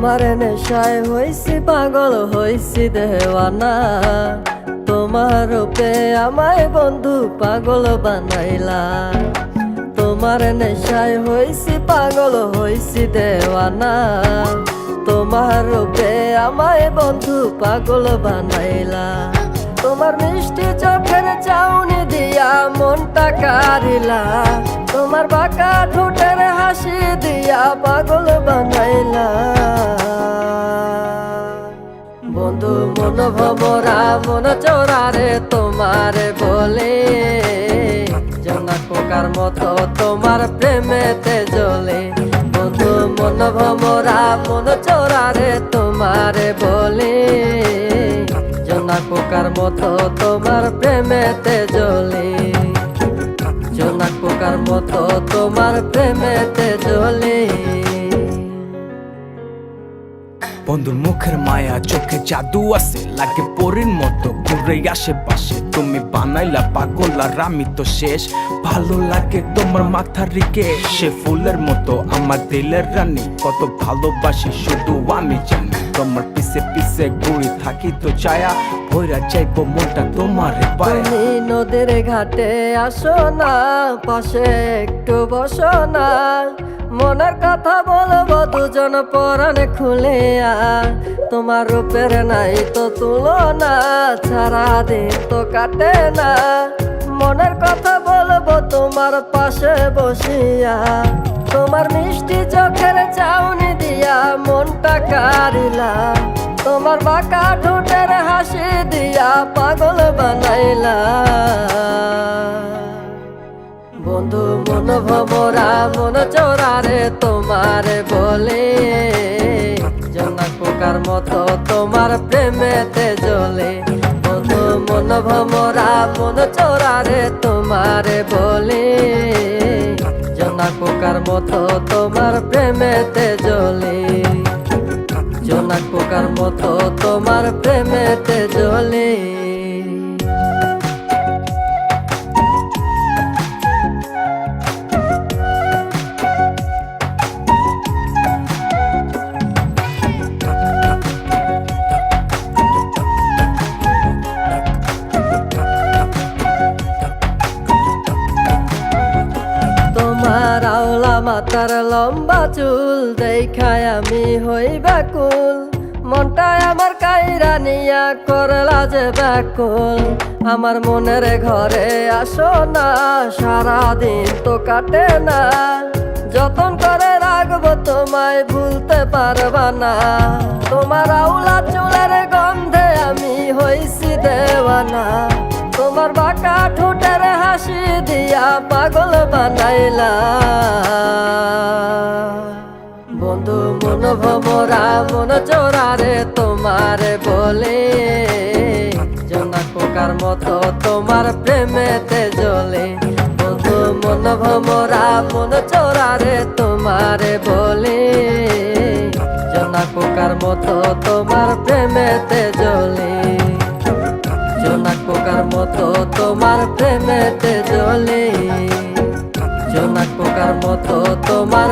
তোমার নেশায় হইছি পাগল হইছি দেওয়ানা। তোমার রূপে আমায় বন্ধু পাগল বানাইলা। তোমার নেশায় হইছি পাগল হইছি দেওয়ানা। তোমার রূপে আমায় বন্ধু পাগল বানাইলা। তোমার মিষ্টি চোখের চাউনি দিয়া মনটা কারিলা। তোমার বাঁকা ঠোঁটের হাসি দিয়া পাগল বানাইলা। বন্ধু মন ভমরা মন চোরারে তোমারে বলে, জোনাক পোকার মতো তোমার প্রেমেতে জ্বলে। বন্ধু মন ভমরা মন চোরারে তোমারে বলে, জোনাক পোকার মতো তোমার প্রেমেতে জ্বলে। জোনাক পোকার মতো তোমার প্রেমেতে জ্বলে। বন্ধুর মুখের মায়া চোখে জাদু আছে, লাগে পরীর মতো ঘুরে আশেপাশে। তুমি বানাইলা পাগল আর আমি তো শেষ। ভালো লাগে তোমার মাথার রিকে, সে ফুলের মতো আমার দিলের রানী। কত ভালোবাসি শুধু আমি জানি, তোমার পিছে পিছে ঘুরে থাকি তো ছায়া। ভৈরা যাইবো মনটা তোমারে পায়া। তুমি নদীর ঘাটে আসো না, পাশে একটু বসো না। মনের কথা বলবো দুজন পরাণে খুলে। তোমার রূপের নাই তো তুলনা, সারা দিন তো কাটে না। মনের কথা বলবো তোমার পাশে বসিয়া। তোমার মিষ্টি চোখের চাউনি দিয়া মনটা কারিলা। তোমার বাঁকা ঠোঁটের হাসি দিয়া পাগল বানাইলা। বন্ধু মন ভমরা মন চোরারে তোমারে বলে, জোনাক পোকার মতো তোমার প্রেমেতে জ্বলে। বন্ধু মন ভমরা মন চোরারে তোমারে বলে, জোনাক পোকার মতো তোমার প্রেমেতে জ্বলে। জোনাক পোকার মতো তোমার প্রেমেতে জ্বলে। তোমার আওলা মাথার লম্বা চুল দেখায় আমি হই ব্যাকুল। মনটায় আমার কাইরা নিয়া করলা যে ব্যাকুল। আমার মনের ঘরে আসো না, সারাদিন তো কাটে না। যতন করে রাখবো তোমায় ভুলতে পারবা না। তোমার আওলা চুলের গন্ধে আমি হইছি দেওয়ানা। তোমার বাঁকা ঠোঁটের হাসি দিয়া পাগল বানাইলা। বন্ধু মন ভমরা মন চোরারে তোমারে বলে, জোনাক পোকার মতো তোমার প্রেমেতে জ্বলে। বন্ধু মন ভমরা মন চোরারে তোমারে বলে, জোনাক পোকার মতো তোমার প্রেমেতে জ্বলে। জোনাক পোকার মতো তোমার প্রেমেতে জ্বলে। জোনাক পোকার মতো তোমার